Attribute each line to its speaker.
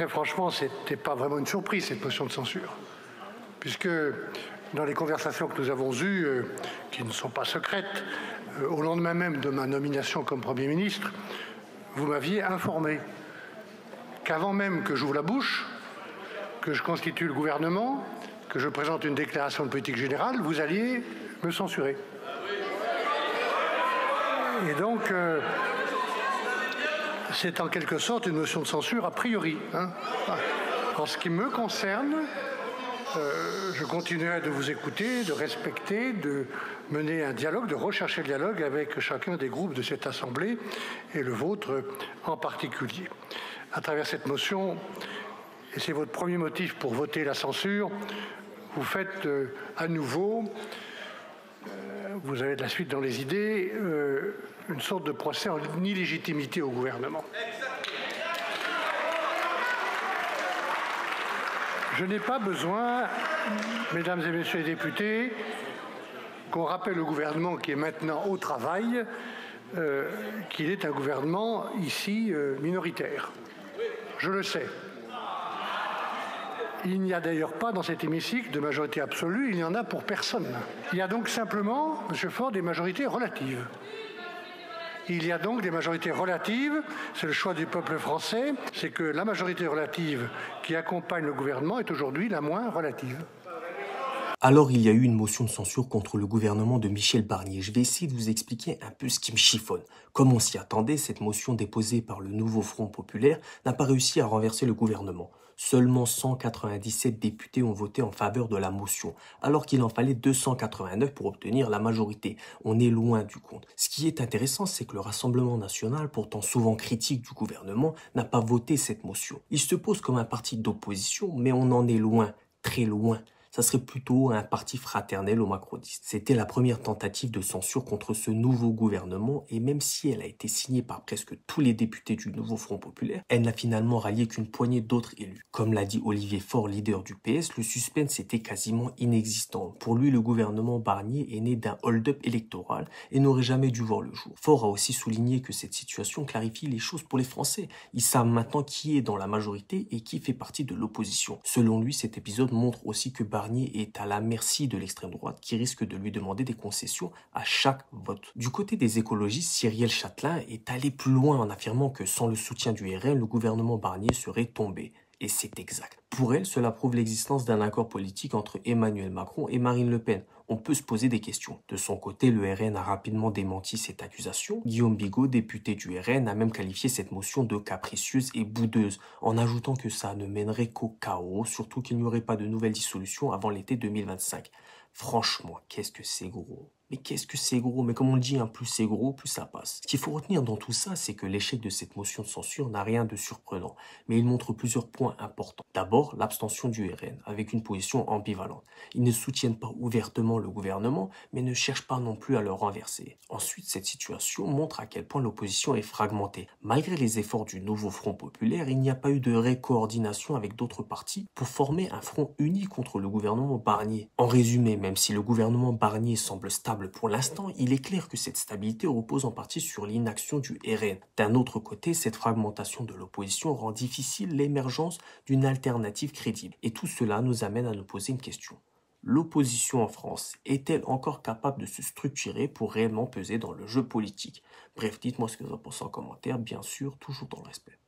Speaker 1: très franchement, ce n'était pas vraiment une surprise, cette motion de censure, puisque dans les conversations que nous avons eues, qui ne sont pas secrètes, au lendemain même de ma nomination comme Premier ministre, vous m'aviez informé qu'avant même que j'ouvre la bouche, que je constitue le gouvernement, que je présente une déclaration de politique générale, vous alliez me censurer. Et donc, c'est en quelque sorte une motion de censure a priori. En ce qui me concerne, je continuerai de vous écouter, de respecter, de mener un dialogue, de rechercher le dialogue avec chacun des groupes de cette Assemblée, et le vôtre en particulier. À travers cette motion, et c'est votre premier motif pour voter la censure, vous faites à nouveau, vous avez de la suite dans les idées, une sorte de procès en illégitimité au gouvernement. Je n'ai pas besoin, mesdames et messieurs les députés, qu'on rappelle au gouvernement qui est maintenant au travail qu'il est un gouvernement ici minoritaire. Je le sais. Il n'y a d'ailleurs pas dans cet hémicycle de majorité absolue, il n'y en a pour personne. Il y a donc simplement, M. Faure, des majorités relatives. Il y a donc des majorités relatives, c'est le choix du peuple français, c'est que la majorité relative qui accompagne le gouvernement est aujourd'hui la moins relative.
Speaker 2: Alors il y a eu une motion de censure contre le gouvernement de Michel Barnier. Je vais essayer de vous expliquer un peu ce qui me chiffonne. Comme on s'y attendait, cette motion déposée par le nouveau Front populaire n'a pas réussi à renverser le gouvernement. Seulement 197 députés ont voté en faveur de la motion, alors qu'il en fallait 289 pour obtenir la majorité. On est loin du compte. Ce qui est intéressant, c'est que le Rassemblement national, pourtant souvent critique du gouvernement, n'a pas voté cette motion. Il se pose comme un parti d'opposition, mais on en est loin, très loin. Ça serait plutôt un parti fraternel aux macronistes. C'était la première tentative de censure contre ce nouveau gouvernement et même si elle a été signée par presque tous les députés du nouveau Front populaire, elle n'a finalement rallié qu'une poignée d'autres élus. Comme l'a dit Olivier Faure, leader du PS, le suspense était quasiment inexistant. Pour lui, le gouvernement Barnier est né d'un hold-up électoral et n'aurait jamais dû voir le jour. Faure a aussi souligné que cette situation clarifie les choses pour les Français. Ils savent maintenant qui est dans la majorité et qui fait partie de l'opposition. Selon lui, cet épisode montre aussi que Barnier est à la merci de l'extrême droite qui risque de lui demander des concessions à chaque vote. Du côté des écologistes, Cyrielle Châtelain est allée plus loin en affirmant que sans le soutien du RN, le gouvernement Barnier serait tombé. Et c'est exact. Pour elle, cela prouve l'existence d'un accord politique entre Emmanuel Macron et Marine Le Pen. On peut se poser des questions. De son côté, le RN a rapidement démenti cette accusation. Guillaume Bigot, député du RN, a même qualifié cette motion de capricieuse et boudeuse, en ajoutant que ça ne mènerait qu'au chaos, surtout qu'il n'y aurait pas de nouvelle dissolution avant l'été 2025. Franchement, qu'est-ce que c'est gros? Mais qu'est-ce que c'est gros? Mais comme on le dit, plus c'est gros, plus ça passe. Ce qu'il faut retenir dans tout ça, c'est que l'échec de cette motion de censure n'a rien de surprenant, mais il montre plusieurs points importants. D'abord, l'abstention du RN, avec une position ambivalente. Ils ne soutiennent pas ouvertement le gouvernement, mais ne cherchent pas non plus à le renverser. Ensuite, cette situation montre à quel point l'opposition est fragmentée. Malgré les efforts du nouveau Front populaire, il n'y a pas eu de récoordination avec d'autres partis pour former un front uni contre le gouvernement Barnier. En résumé, même si le gouvernement Barnier semble stable pour l'instant, il est clair que cette stabilité repose en partie sur l'inaction du RN. D'un autre côté, cette fragmentation de l'opposition rend difficile l'émergence d'une alternative crédible. Et tout cela nous amène à nous poser une question. L'opposition en France est-elle encore capable de se structurer pour réellement peser dans le jeu politique? Bref, dites-moi ce que vous en pensez en commentaire, bien sûr, toujours dans le respect.